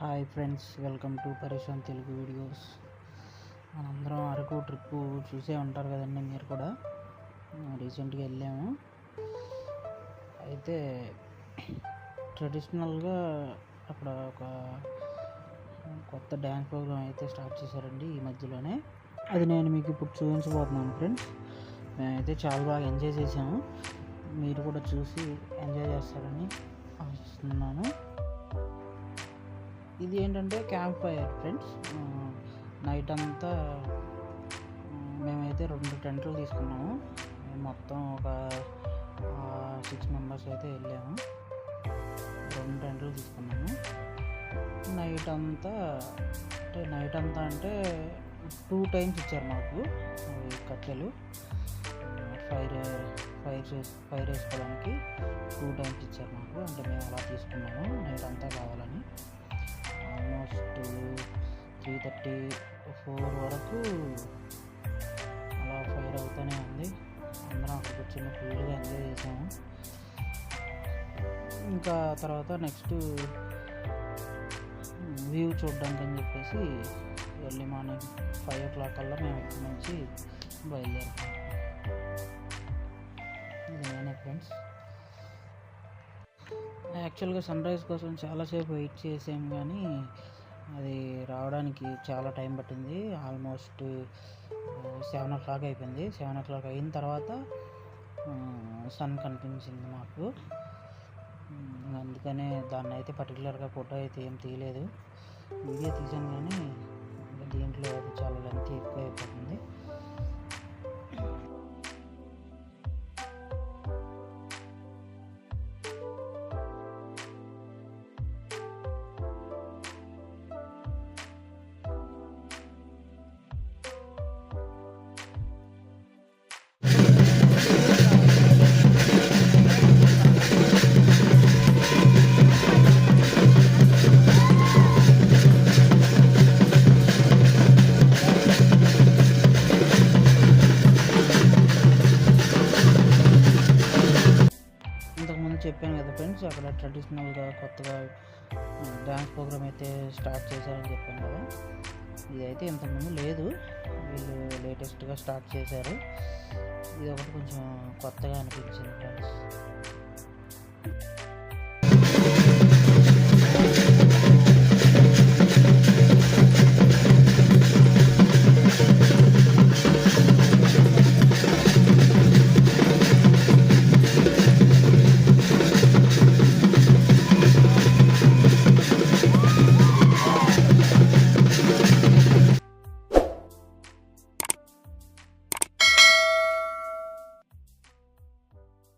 Hi friends, welcome to పరిశ్రమ Telugu videos. మనందరం Araku trip చూసే ఉంటారు కదండి. మీరు కూడా రీసెంట్గా వెళ్ళాము. అయితే ట్రెడిషనల్గా అక్కడ ఒక కొత్త డ్యాన్స్ ప్రోగ్రామ్ అయితే స్టార్ట్ చేశారండి ఈ మధ్యలోనే. అది నేను మీకు ఇప్పుడు చూపించబోతున్నాను ఫ్రెండ్స్. మేమైతే చాలా బాగా ఎంజాయ్ చేసాము. మీరు కూడా చూసి ఎంజాయ్ చేస్తారని ఆశిస్తున్నాను. ఇది ఏంటంటే క్యాంప్ ఫైర్ ఫ్రెండ్స్. నైట్ అంతా మేమైతే 2 టెంట్లు తీసుకున్నాము. మొత్తం ఒక 6 మెంబర్స్ అయితే వెళ్ళాము. 2 టెంట్లు తీసుకున్నాము. నైట్ అంతా అంటే 2 టైమ్స్ ఇచ్చారు మాకు కట్టెలు. ఫైర్ వేసుకోవడానికి 2 టైమ్స్ ఇచ్చారు మాకు. అంటే మేము అలా తీసుకున్నాము నైట్ అంతా కావాలని. ఆల్మోస్ట్ 3:34 వరకు అలా ఫైర్ అవుతూనే ఉంది. అందరం అక్కడికి వచ్చి ఫుల్గా ఎంజాయ్ చేసాము. ఇంకా తర్వాత నెక్స్ట్ వ్యూ చూడడానికి అని చెప్పేసి ఎర్లీ మార్నింగ్ 5 o'clock కల్లా మేము ఇక్కడి నుంచి బయలుదేరుతాం. నేనే ఫ్రెండ్స్. యాక్చువల్గా సన్ రైజ్ కోసం చాలాసేపు వెయిట్ చేసాము, కానీ అది రావడానికి చాలా టైం పట్టింది. ఆల్మోస్ట్ 7 o'clock అయిపోయింది. 7 o'clock అయిన తర్వాత సన్ కనిపించింది మాకు. అందుకనే దాన్ని అయితే పర్టికులర్గా ఫోటో అయితే ఏం తీయలేదు. వీడియో తీసాను, కానీ దీంట్లో అది చాలా లెంత్ ఎక్కువ అయిపోతుంది. ఇంతకుముందు చెప్పాను కదా ఫ్రెండ్స్, అక్కడ ట్రెడిషనల్గా కొత్తగా డ్యాన్స్ ప్రోగ్రామ్ అయితే స్టార్ట్ చేశారని చెప్పాను కదా. ఇదైతే ఇంతకుముందు లేదు, వీళ్ళు లేటెస్ట్గా స్టార్ట్ చేశారు. ఇది ఒకటి కొంచెం కొత్తగా అనిపించింది ఫ్రెండ్స్.